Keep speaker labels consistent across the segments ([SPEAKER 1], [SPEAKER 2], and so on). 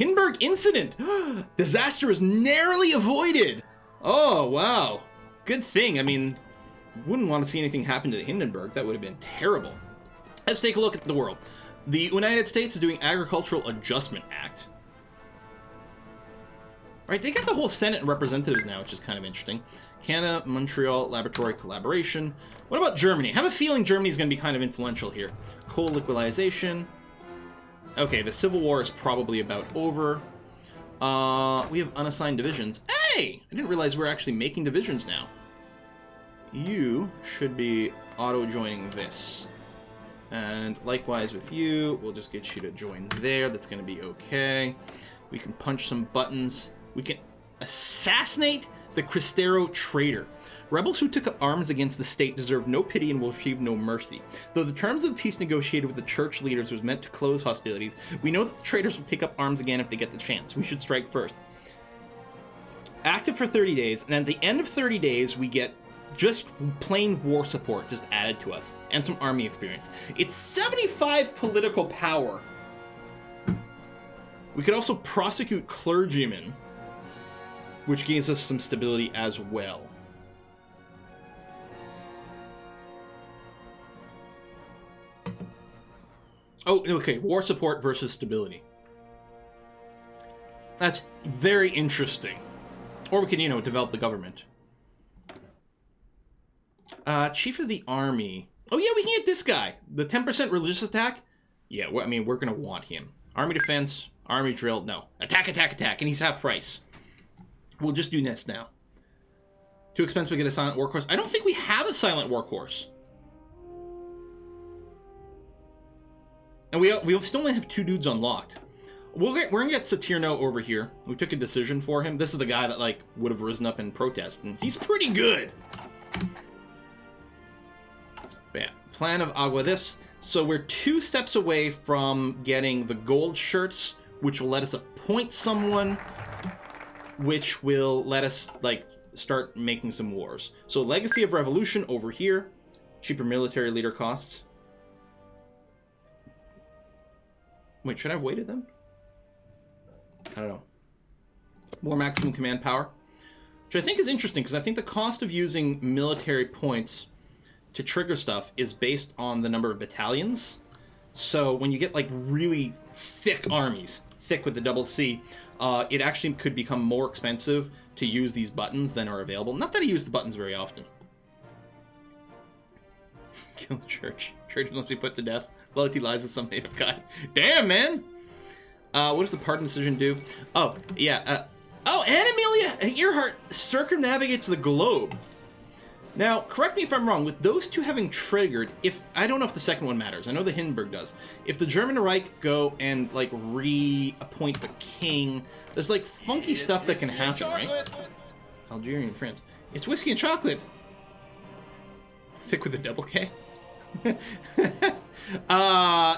[SPEAKER 1] Hindenburg incident! Disaster is narrowly avoided! Oh, wow. Good thing. I mean, wouldn't want to see anything happen to the Hindenburg. That would have been terrible. Let's take a look at the world. The United States is doing Agricultural Adjustment Act. Right, they got the whole Senate and representatives now, which is kind of interesting. Canada, Montreal, laboratory collaboration. What about Germany? I have a feeling Germany's going to be kind of influential here. Coal liquidization. Okay, the Civil War is probably about over. We have unassigned divisions. Hey! I didn't realize we're actually making divisions now. You should be auto-joining this. And likewise with you, we'll just get you to join there. That's going to be okay. We can punch some buttons. We can assassinate the Cristero traitor. Rebels who took up arms against the state deserve no pity and will receive no mercy. Though the terms of the peace negotiated with the church leaders was meant to close hostilities, we know that the traitors will take up arms again if they get the chance. We should strike first. Active for 30 days, and at the end of 30 days, we get just plain war support just added to us, and some army experience. It's 75 political power. We could also prosecute clergymen, which gives us some stability as well. Oh, okay, war support versus stability. That's very interesting. Or we can, you know, develop the government. Chief of the Army. Oh yeah, we can get this guy. The 10% religious attack? Yeah, I mean, we're going to want him. Army defense, army drill, no. Attack, attack, attack, and he's half price. We'll just do this now. Too expensive to get a silent workhorse. I don't think we have a silent workhorse. And we still only have 2 dudes unlocked. We're going to get Saturno over here. We took a decision for him. This is the guy that, like, would have risen up in protest, and he's pretty good. Bam. Plan of Agua this. So we're 2 steps away from getting the gold shirts, which will let us appoint someone, which will let us, like, start making some wars. So Legacy of Revolution over here. Cheaper military leader costs. Wait, should I have waited then? I don't know. More maximum command power. Which I think is interesting, because I think the cost of using military points to trigger stuff is based on the number of battalions. So when you get, like, really thick armies, thick with the double C, it actually could become more expensive to use these buttons than are available. Not that I use the buttons very often. Kill the church. Traitors must be put to death. Loyalty lies with some native guy. Damn, man! What does the pardon decision do? Oh, yeah. Oh, and Amelia Earhart circumnavigates the globe. Now, correct me if I'm wrong, with those 2 having triggered, I don't know if the second one matters. I know the Hindenburg does. If the German Reich go and, like, reappoint the king, there's, like, funky stuff that can happen, right? Algerian France. It's whiskey and chocolate. Thick with a double K.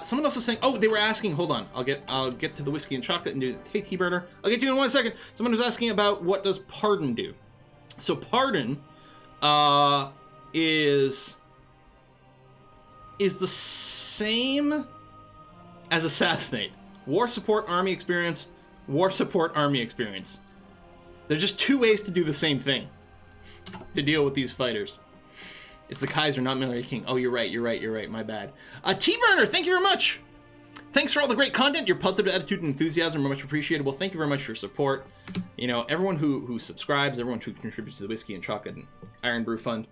[SPEAKER 1] Someone else is saying, oh, they were asking, hold on, I'll get to the whiskey and chocolate and do the hey, T-burner. I'll get to you in 1 second. Someone was asking about what does pardon do. So pardon is the same as assassinate. War support, army experience, war support, army experience. There's just 2 ways to do the same thing to deal with these fighters. It's the Kaiser, not Military King. Oh, you're right, my bad. T-Burner, thank you very much. Thanks for all the great content. Your positive attitude and enthusiasm are much appreciable. Thank you very much for your support. You know, everyone who subscribes, everyone who contributes to the Whiskey and Chocolate and Iron Brew Fund,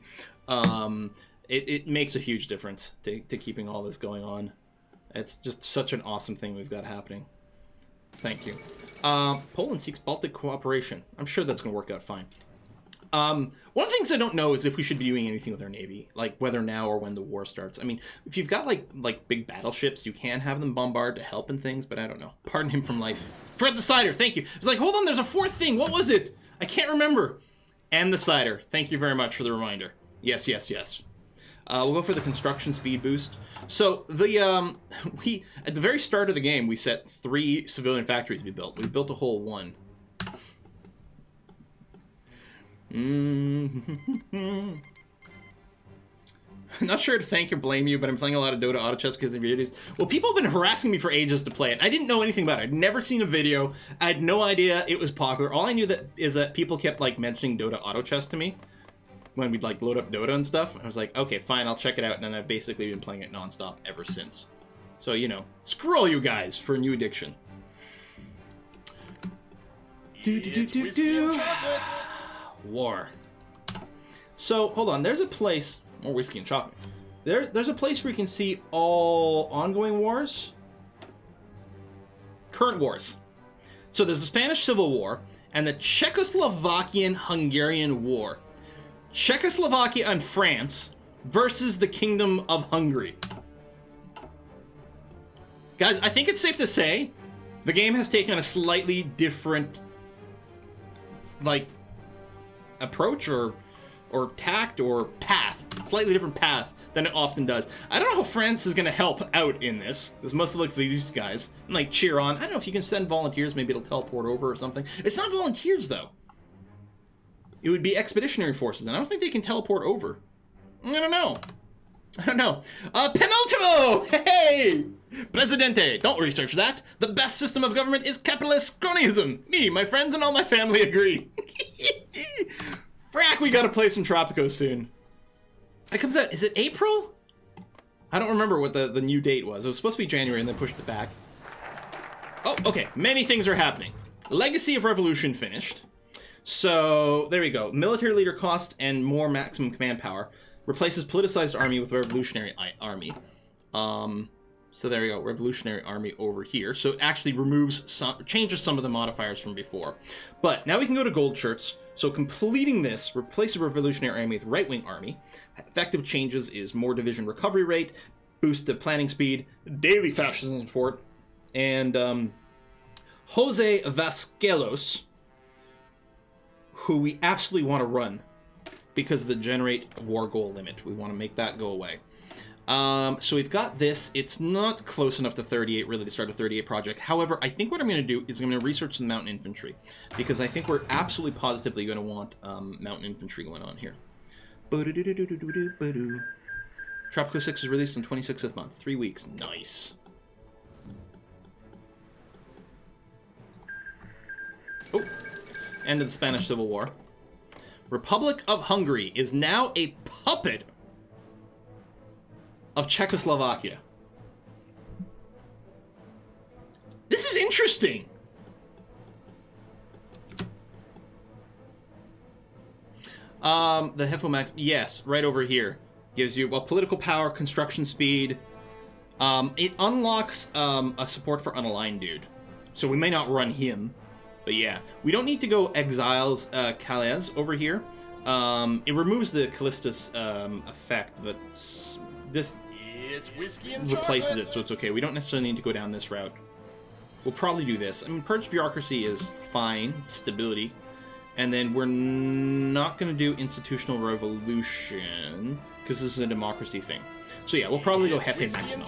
[SPEAKER 1] it makes a huge difference to keeping all this going on. It's just such an awesome thing we've got happening. Thank you. Poland seeks Baltic cooperation. I'm sure that's going to work out fine. One of the things I don't know is if we should be doing anything with our Navy, like whether now or when the war starts. I mean, if you've got like big battleships, you can have them bombard to help and things, but I don't know. Pardon him from life. Fred the Cider, thank you. It's like, hold on, there's a 4th thing. What was it? I can't remember. And the Cider, thank you very much for the reminder. Yes. We'll go for the construction speed boost. So the we at the very start of the game we set 3 civilian factories to be built. We built a whole 1. I'm not sure to thank or blame you, but I'm playing a lot of Dota Auto Chess because of your videos. Well, people have been harassing me for ages to play it. I didn't know anything about it. I'd never seen a video. I had no idea it was popular. All I knew is that people kept like mentioning Dota Auto Chess to me when we'd like load up Dota and stuff. I was like, okay, fine, I'll check it out. And then I've basically been playing it nonstop ever since. So, you know, screw all you guys for a new addiction. War. So, hold on, there's a place... More whiskey and chocolate. There's a place where you can see all ongoing wars. Current wars. So there's the Spanish Civil War and the Czechoslovakian-Hungarian War. Czechoslovakia and France versus the Kingdom of Hungary. Guys, I think it's safe to say the game has taken a slightly different, like, approach or tact or path. Slightly different path than it often does. I don't know how France is going to help out in this. This mostly looks like these guys. And, like, cheer on. I don't know if you can send volunteers. Maybe it'll teleport over or something. It's not volunteers, though. It would be expeditionary forces, and I don't think they can teleport over. I don't know. Penultimo! Hey! Presidente, don't research that. The best system of government is capitalist cronyism. Me, my friends, and all my family agree. Frack, we gotta play some Tropico soon. It comes out, is it April? I don't remember what the new date was. It was supposed to be January and then pushed it back. Oh, okay. Many things are happening. Legacy of Revolution finished. So, there we go. Military leader cost and more maximum command power. Replaces politicized army with revolutionary army. So there we go. Revolutionary army over here. So it actually changes some of the modifiers from before. But now we can go to gold shirts. So completing this, replace the revolutionary army with right-wing army. Effective changes is more division recovery rate, boost the planning speed, daily fascism support, and Jose Vasquelos, who we absolutely want to run because of the generate war goal limit. We want to make that go away. So we've got this. It's not close enough to 38 really to start a 38 project. However, I think what I'm going to do is I'm going to research the mountain infantry because I think we're absolutely positively going to want mountain infantry going on here. Tropico 6 is released on 26th of month. 3 weeks. Nice. Oh, end of the Spanish Civil War. Republic of Hungary is now a puppet of Czechoslovakia. This is interesting. The Heffomax, yes, right over here. Gives you, well, political power, construction speed. It unlocks a support for unaligned dude. So we may not run him. But yeah, we don't need to go exiles Calais over here. It removes the Callistus effect, but this replaces it, so it's okay. We don't necessarily need to go down this route. We'll probably do this. I mean, purge bureaucracy is fine, stability. And then we're not going to do institutional revolution, because this is a democracy thing. So yeah, we'll probably go Hefe Maximo.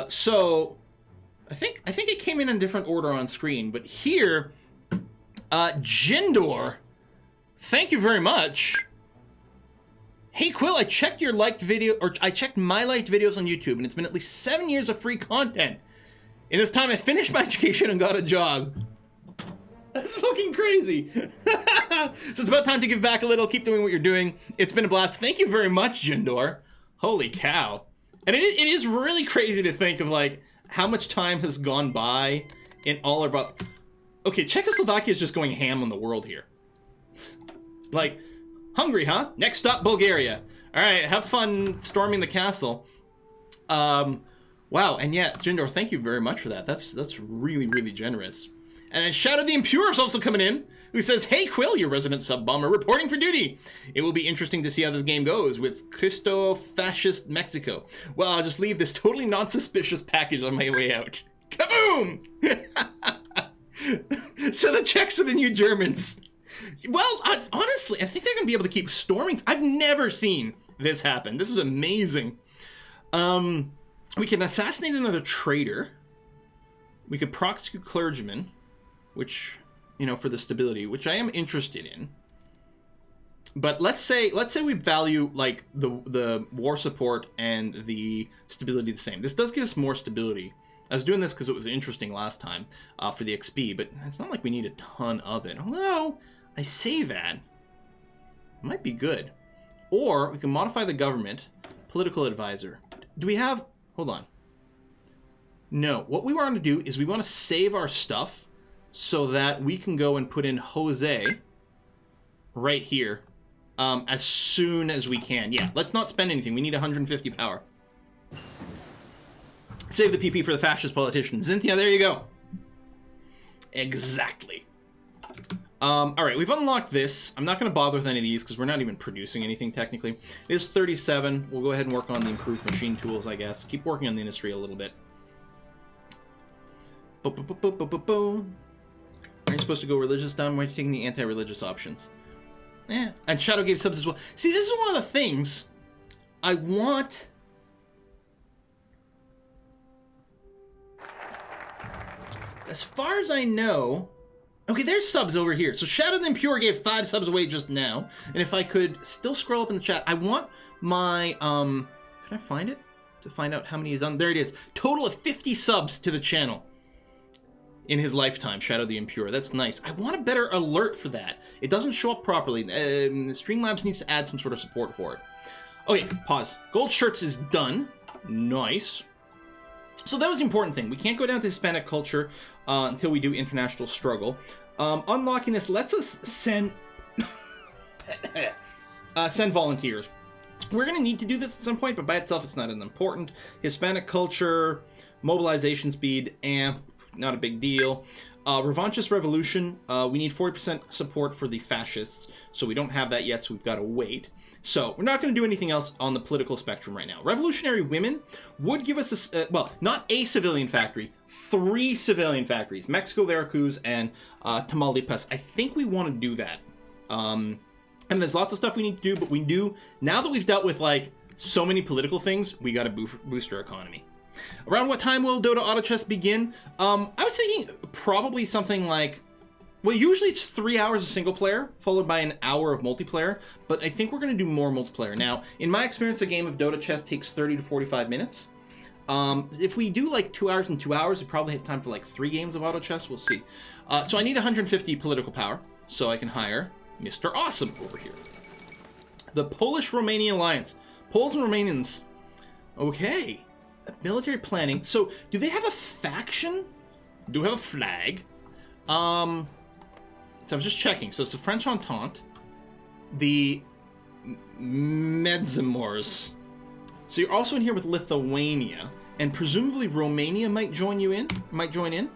[SPEAKER 1] So I think it came in a different order on screen, but here, Jindor, thank you very much. Hey Quill, I checked your liked video, or I checked my liked videos on YouTube, and it's been at least 7 years of free content. In this time, I finished my education and got a job. That's fucking crazy. So it's about time to give back a little. Keep doing what you're doing. It's been a blast. Thank you very much, Jindor. Holy cow. And it is really crazy to think of, like, how much time has gone by in all about... Okay, Czechoslovakia is just going ham on the world here. Like, Hungary, huh? Next stop, Bulgaria. All right, have fun storming the castle. Wow, and yeah, Jindor, thank you very much for that. That's really, really generous. And then Shadow the Impure is also coming in, who says, hey Quill, your resident sub-bomber, reporting for duty. It will be interesting to see how this game goes with Cristo Fascist Mexico. Well, I'll just leave this totally non-suspicious package on my way out. Kaboom! So the Czechs are the new Germans. Well, honestly, I think they're going to be able to keep storming. I've never seen this happen. This is amazing. We can assassinate another traitor. We could prosecute clergymen. which, you know, for the stability, which I am interested in. But let's say we value like the war support and the stability the same. This does give us more stability. I was doing this because it was interesting last time for the XP, but it's not like we need a ton of it. Although I say that, it might be good. Or we can modify the government, political advisor. Do we have? Hold on. No, what we want to do is we want to save our stuff so that we can go and put in Jose right here. As soon as we can. Yeah, let's not spend anything. We need 150 power. Save the PP for the fascist politicians. Cynthia, there you go. Exactly. Alright, we've unlocked this. I'm not going to bother with any of these because we're not even producing anything technically. It is 37. We'll go ahead and work on the improved machine tools, I guess. Keep working on the industry a little bit. Boom. Are you supposed to go religious down? Why are you taking the anti-religious options? Yeah, and Shadow gave subs as well. See, this is one of the things I want. As far as I know, okay, there's subs over here. So Shadow the Impure gave 5 subs away just now. And if I could still scroll up in the chat, I want my, can I find it? To find out how many he's on. There it is. Total of 50 subs to the channel. In his lifetime, Shadow the Impure. That's nice. I want a better alert for that. It doesn't show up properly. Streamlabs needs to add some sort of support for it. Okay, pause. Gold shirts is done. Nice. So that was the important thing. We can't go down to Hispanic culture until we do international struggle. Unlocking this lets us send send volunteers. We're going to need to do this at some point, but by itself it's not as important. Hispanic culture, mobilization speed, amp. Not a big deal. Revanchist Revolution, we need 40% support for the fascists, so we don't have that yet, so we've got to wait. So we're not going to do anything else on the political spectrum right now. Revolutionary Women would give us, well, not a civilian factory, 3 civilian factories. Mexico, Veracruz, and Tamaulipas. I think we want to do that. And there's lots of stuff we need to do, but we do, now that we've dealt with, like, so many political things, we got to boost our economy. Around what time will Dota Auto Chess begin? I was thinking probably something like, well, usually it's 3 hours of single player, followed by an hour of multiplayer, but I think we're going to do more multiplayer. Now, in my experience, a game of Dota Chess takes 30 to 45 minutes. If we do like 2 hours and 2 hours, we probably have time for like 3 games of Auto Chess, we'll see. So I need 150 political power, so I can hire Mr. Awesome over here. The Polish-Romanian Alliance. Poles and Romanians. Okay. Military planning. So, do they have a faction? Do have a flag? So I was just checking. So it's the French Entente, the Medzimors. So you're also in here with Lithuania, and presumably Romania might join in.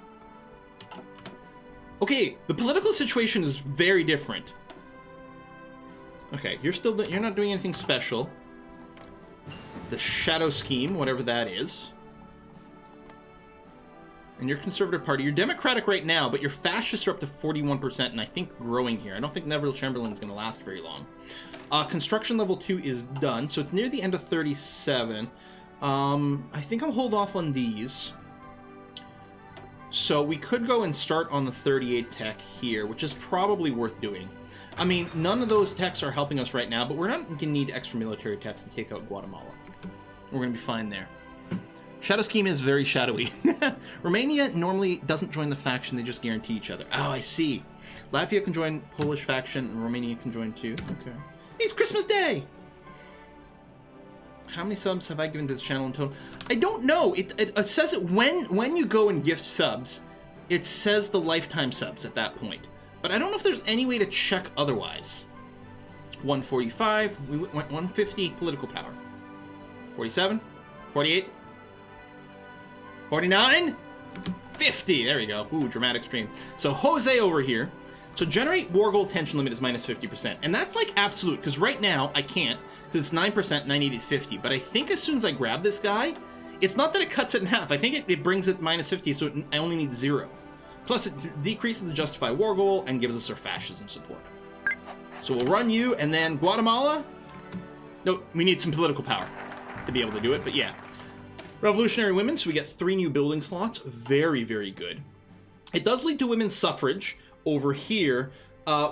[SPEAKER 1] Okay, the political situation is very different. Okay, you're not doing anything special. The Shadow Scheme, whatever that is. And your Conservative Party, you're Democratic right now, but your Fascists are up to 41%, and I think growing here. I don't think Neville Chamberlain's going to last very long. Construction level 2 is done, so it's near the end of 37. I think I'll hold off on these. So we could go and start on the 38 tech here, which is probably worth doing. I mean, none of those techs are helping us right now, but we're not going to need extra military techs to take out Guatemala. We're going to be fine there. Shadow Scheme is very shadowy. Romania normally doesn't join the faction, they just guarantee each other. Oh, I see. Latvia can join Polish faction, and Romania can join too. Okay. It's Christmas Day! How many subs have I given to this channel in total? I don't know. It says it when you go and gift subs, it says the lifetime subs at that point. But I don't know if there's any way to check otherwise. 145, we went 150 political power. 47, 48, 49, 50. There we go. Ooh, dramatic stream. So Jose over here. So generate war goal tension limit is minus 50%. And that's like absolute, because right now I can't, because it's 9%, and I needed 50. But I think as soon as I grab this guy, it's not that it cuts it in half. I think it brings it minus 50, so I only need 0. Plus it decreases the justify war goal and gives us our fascism support. So we'll run you, and then Guatemala. No, we need some political power to be able to do it, but yeah. Revolutionary Women, so we get 3 new building slots. Very, very good. It does lead to women's suffrage over here,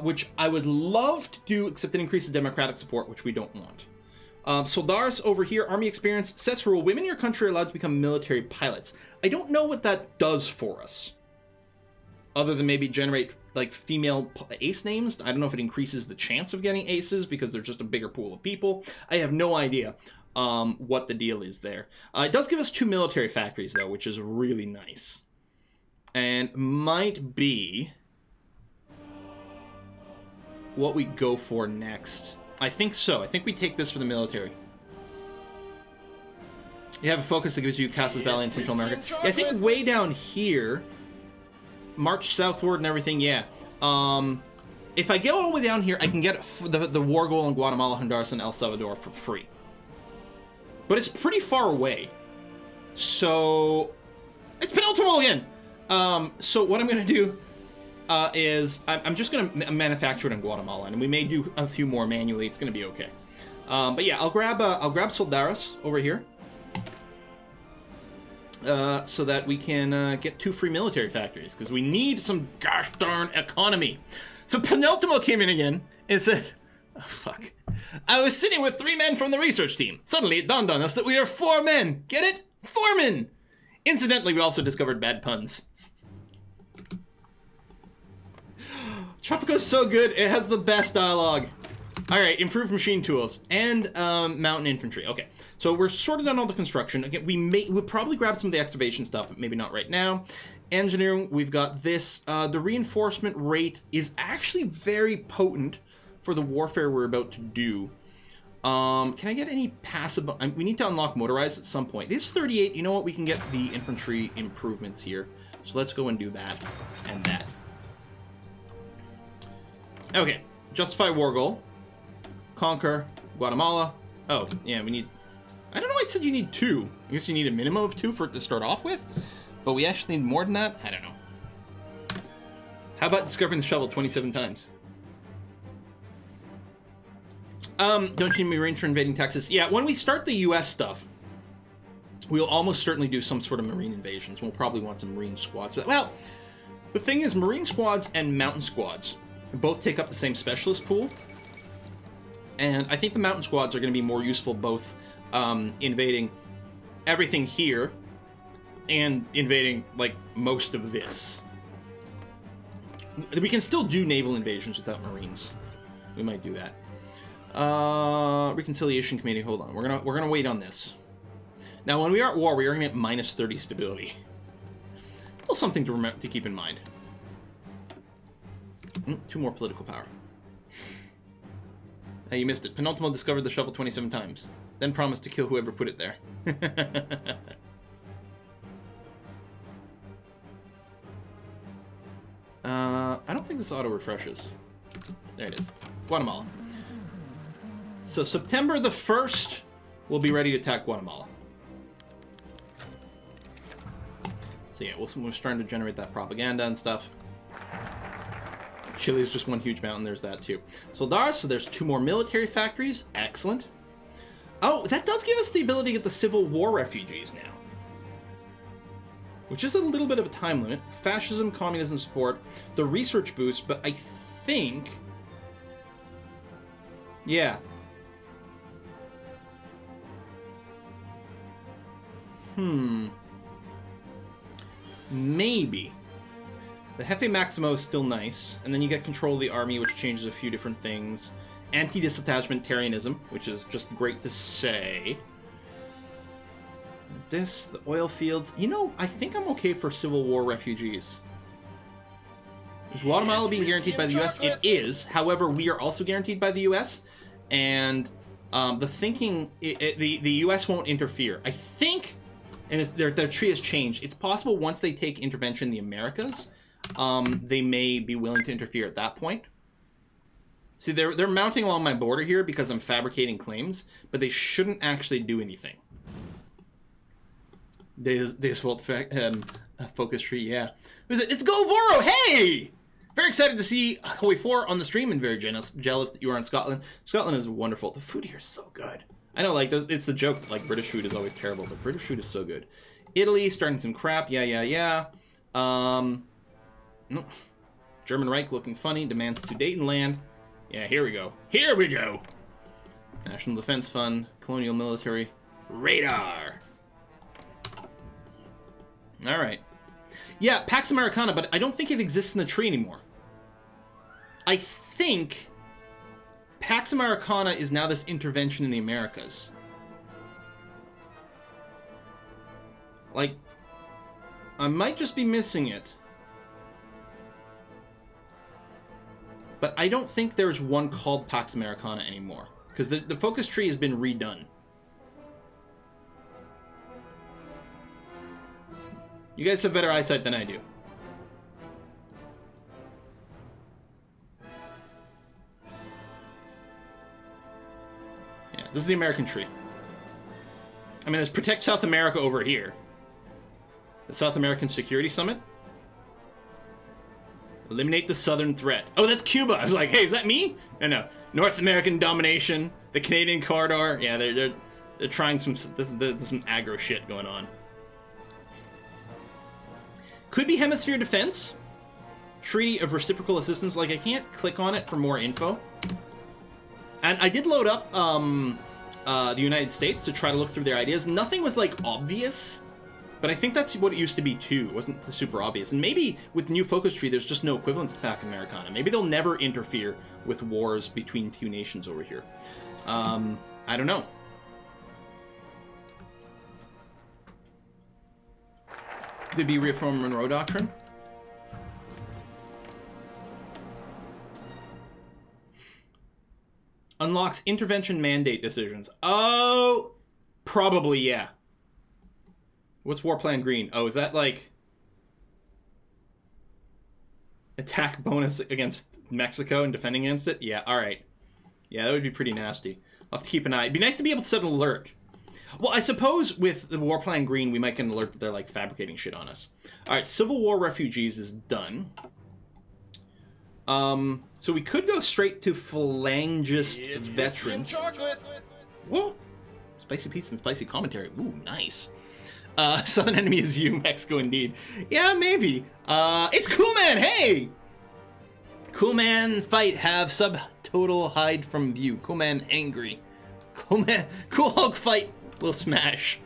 [SPEAKER 1] which I would love to do, except it increases democratic support, which we don't want. Soldaris over here, army experience, sets rule. Women in your country are allowed to become military pilots. I don't know what that does for us. Other than maybe generate, like, female ace names. I don't know if it increases the chance of getting aces because there's just a bigger pool of people. I have no idea what the deal is there. It does give us 2 military factories, though, which is really nice. And might be what we go for next. I think so. I think we take this for the military. You have a focus that gives you Casas Valley in Central America. Yeah, I think way down here, march southward and everything, yeah. If I get all the way down here, I can get the war goal in Guatemala, Honduras, and El Salvador for free. But it's pretty far away. So, it's penultimate again! So what I'm going to do is I'm just going to manufacture it in Guatemala, and we may do a few more manually. It's going to be okay. But yeah, I'll grab Soldaris over here, so that we can get 2 free military factories, because we need some gosh darn economy. So Penultimo came in again and said, oh, fuck. I was sitting with 3 men from the research team. Suddenly it dawned on us that we are 4 men. Get it? 4 men. Incidentally, we also discovered bad puns. Tropico's so good, it has the best dialogue. Alright, improved machine tools and mountain infantry. Okay, so we're sorted on all the construction. Again, we'll probably grab some of the excavation stuff, but maybe not right now. Engineering, we've got this. The reinforcement rate is actually very potent for the warfare we're about to do. Can I get any passive? We need to unlock motorized at some point. It is 38. You know what? We can get the infantry improvements here. So let's go and do that and that. Okay, justify war goal. Conquer Guatemala. Oh, yeah, we need... I don't know why it said you need 2. I guess you need a minimum of 2 for it to start off with. But we actually need more than that? I don't know. How about discovering the shovel 27 times? Don't you need Marines for invading Texas? Yeah, when we start the US stuff, we'll almost certainly do some sort of Marine invasions. We'll probably want some Marine squads. Well, the thing is, Marine squads and Mountain squads both take up the same specialist pool. And I think the Mountain squads are going to be more useful both invading everything here and invading, like, most of this. We can still do naval invasions without Marines. We might do that. Reconciliation Committee, hold on. We're gonna wait on this. Now, when we are at war, we are gonna get minus 30 stability. A little something to keep in mind. 2 more political power. Hey, you missed it. Penultimo discovered the shovel 27 times. Then promised to kill whoever put it there. I don't think this auto refreshes. There it is. Guatemala. So September the 1st, we'll be ready to attack Guatemala. So yeah, we're starting to generate that propaganda and stuff. Chile is just one huge mountain. There's that too. Soldaris, so there's 2 more military factories. Excellent. Oh, that does give us the ability to get the Civil War refugees now. Which is a little bit of a time limit. Fascism, communism support, the research boost, but I think... Yeah. Maybe. The Jefe Maximo is still nice, and then you get control of the army, which changes a few different things. Anti-disattachmentarianism, which is just great to say. This, the oil fields. You know, I think I'm okay for Civil War refugees. Is Guatemala being guaranteed by the U.S.? It is. However, we are also guaranteed by the U.S., and the thinking, the U.S. won't interfere. I think, and their tree has changed. It's possible once they take intervention in the Americas, they may be willing to interfere at that point. See, they're mounting along my border here because I'm fabricating claims, but they shouldn't actually do anything. Default focus tree, yeah. It's Golvoro, hey! Very excited to see Hoey 4 on the stream and very jealous that you are in Scotland. Scotland is wonderful. The food here is so good. I know, like, it's the joke, like, British food is always terrible, but British food is so good. Italy, starting some crap, yeah. No. German Reich looking funny. Demands Sudeten land. Yeah, here we go. Here we go! National Defense Fund. Colonial Military. Radar! Alright. Yeah, Pax Americana, but I don't think it exists in the tree anymore. I think Pax Americana is now this intervention in the Americas. Like, I might just be missing it. But I don't think there's one called Pax Americana anymore. Because the focus tree has been redone. You guys have better eyesight than I do. Yeah, this is the American tree. I mean, there's Protect South America over here. The South American Security Summit. Eliminate the Southern threat. Oh, that's Cuba. I was like, hey, is that me? No. North American domination. The Canadian corridor. Yeah, they're trying some. There's some aggro shit going on. Could be Hemisphere Defense. Treaty of Reciprocal Assistance. Like, I can't click on it for more info. And I did load up the United States to try to look through their ideas. Nothing was, like, obvious. But I think that's what it used to be, too. It wasn't super obvious. And maybe with new focus tree, there's just no equivalence to Pax Americana. Maybe they'll never interfere with wars between two nations over here. I don't know. Could be reaffirm Monroe Doctrine. Unlocks intervention mandate decisions. Oh, probably, yeah. What's War Plan Green? Oh, is that like attack bonus against Mexico and defending against it? Yeah, alright. Yeah, that would be pretty nasty. I'll have to keep an eye. It'd be nice to be able to set an alert. Well, I suppose with the War Plan Green, we might get an alert that they're, like, fabricating shit on us. Alright, Civil War Refugees is done. So we could go straight to Phalangist Veterans. Whoa! Spicy pizza and spicy commentary. Ooh, nice. Southern enemy is you, Mexico indeed. Yeah, maybe. It's Cool Man, hey! Cool Man fight, have subtotal hide from view. Cool Man angry. Cool Hulk fight, will smash.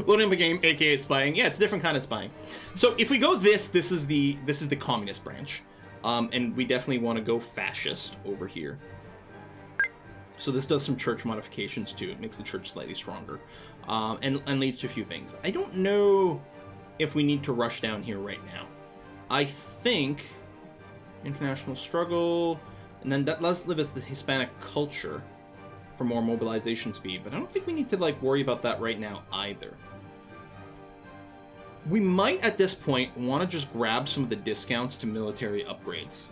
[SPEAKER 1] Loading up a game, aka spying. Yeah, it's a different kind of spying. So if we go this is the communist branch. And we definitely want to go fascist over here. So this does some church modifications too. It makes the church slightly stronger. And leads to a few things. I don't know if we need to rush down here right now. I think international struggle, and then that let's live as the Hispanic culture for more mobilization speed, but I don't think we need to like worry about that right now either. We might at this point want to just grab some of the discounts to military upgrades.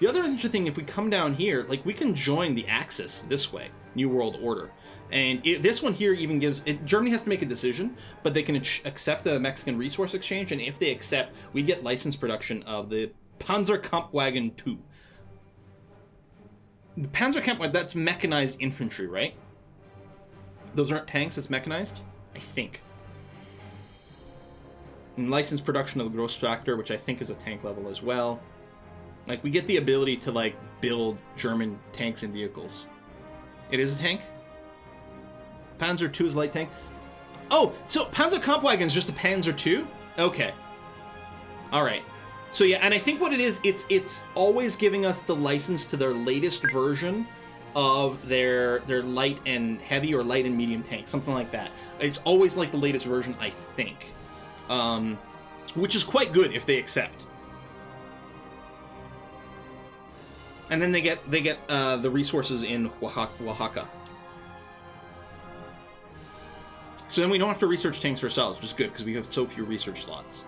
[SPEAKER 1] The other interesting thing, if we come down here, like we can join the Axis this way, New World Order. And this one here even gives, Germany has to make a decision, but they can accept the Mexican Resource Exchange, and if they accept, we get licensed production of the Panzerkampfwagen 2. The Panzerkampfwagen, that's mechanized infantry, right? Those aren't tanks, it's mechanized? I think. And licensed production of the Großtraktor, which I think is a tank level as well. Like, we get the ability to, like, build German tanks and vehicles. It is a tank? Panzer II is light tank? Oh, so Panzerkampfwagen is just a Panzer II? Okay. Alright. So yeah, and I think what it is, it's always giving us the license to their latest version of their light and heavy or light and medium tanks, something like that. It's always like the latest version, I think. Which is quite good if they accept. And then they get the resources in Oaxaca. So then we don't have to research tanks ourselves, which is good because we have so few research slots.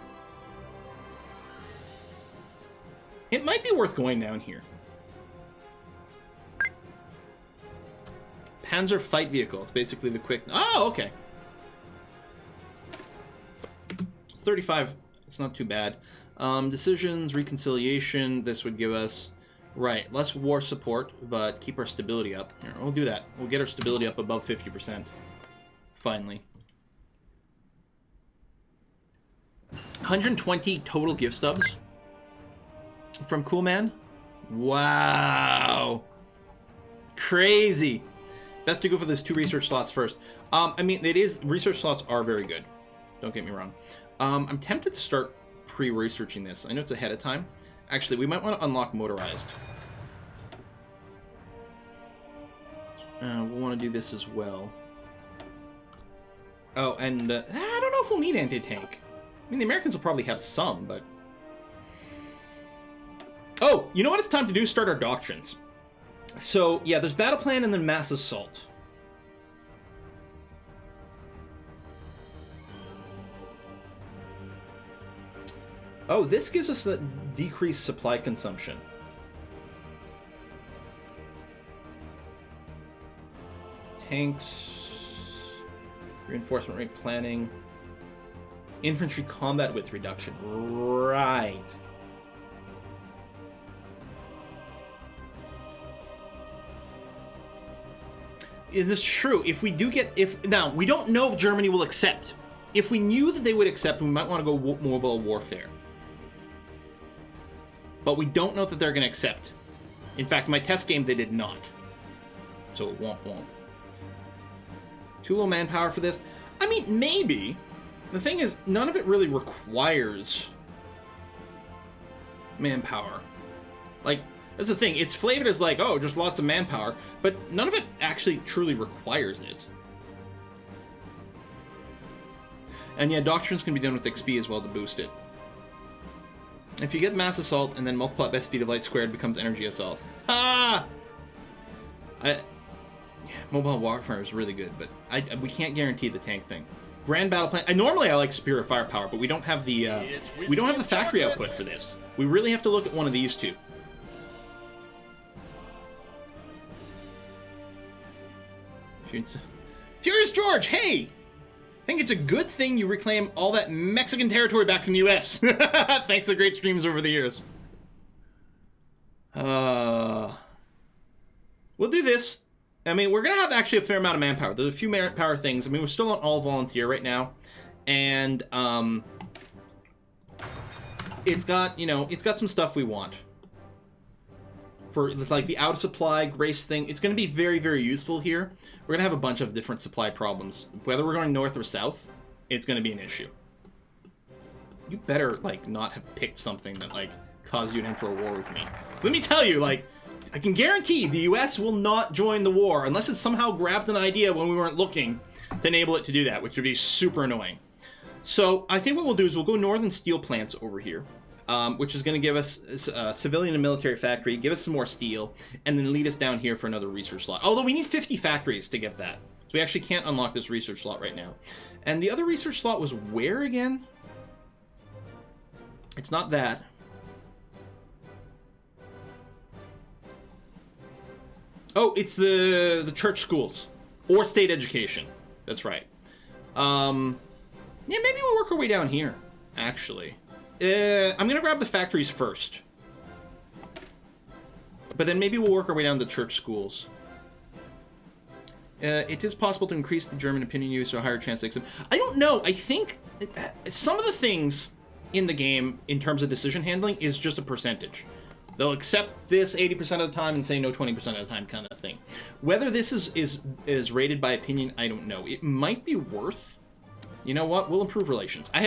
[SPEAKER 1] It might be worth going down here. Panzer Fight Vehicle. It's basically the quick... Oh, okay. 35. It's not too bad. Decisions, reconciliation. This would give us... Right, less war support, but keep our stability up. Here, we'll do that. We'll get our stability up above 50%. Finally. 120 total gift stubs from Cool Man. Wow. Crazy. Best to go for those 2 research slots first. I mean, research slots are very good. Don't get me wrong. I'm tempted to start pre-researching this. I know it's ahead of time. Actually, we might want to unlock motorized. We'll want to do this as well. Oh, and I don't know if we'll need anti-tank. I mean, the Americans will probably have some, but... Oh, you know what it's time to do? Start our doctrines. So, yeah, there's battle plan and then mass assault. Oh, this gives us a decreased supply consumption. Tanks, reinforcement rate planning, infantry combat width reduction. Right. It is true. If we do get, now we don't know if Germany will accept. If we knew that they would accept, we might want to go mobile warfare. But we don't know that they're going to accept. In fact, in my test game, they did not. So it won't. Too low manpower for this? I mean, maybe. The thing is, none of it really requires manpower. Like, that's the thing. It's flavored as like, oh, just lots of manpower. But none of it actually truly requires it. And yeah, doctrines can be done with XP as well to boost it. If you get mass assault and then multiply by speed of light squared, becomes energy assault. Ah! Yeah, mobile warfare is really good, but we can't guarantee the tank thing. Grand battle plan. Normally I like superior firepower, but we don't have the factory output for this. We really have to look at one of these two. Furious George, hey! I think it's a good thing you reclaim all that Mexican territory back from the US. Thanks to the great streams over the years. We'll do this. I mean, we're going to have actually a fair amount of manpower. There's a few manpower things. I mean, we're still on all volunteer right now. And, it's got, it's got some stuff we want. For, like, the out of supply, grace thing. It's going to be very, very useful here. We're going to have a bunch of different supply problems. Whether we're going north or south, it's going to be an issue. You better, like, not have picked something that, like, caused you to enter a war with me. Let me tell you, like, I can guarantee the US will not join the war unless it somehow grabbed an idea when we weren't looking to enable it to do that, which would be super annoying. So I think what we'll do is we'll go northern steel plants over here, which is going to give us a civilian and military factory, give us some more steel, and then lead us down here for another research slot. Although we need 50 factories to get that. So we actually can't unlock this research slot right now. And the other research slot was where again? It's not that. Oh, it's the church schools or state education. That's right. Yeah, maybe we'll work our way down here, actually. I'm gonna grab the factories first. But then maybe we'll work our way down to church schools. It is possible to increase the German opinion use to a higher chance to accept. I don't know. I think some of the things in the game, in terms of decision handling, is just a percentage. They'll accept this 80% of the time and say no 20% of the time kind of thing. Whether this is rated by opinion, I don't know. It might be worth... You know what? We'll improve relations.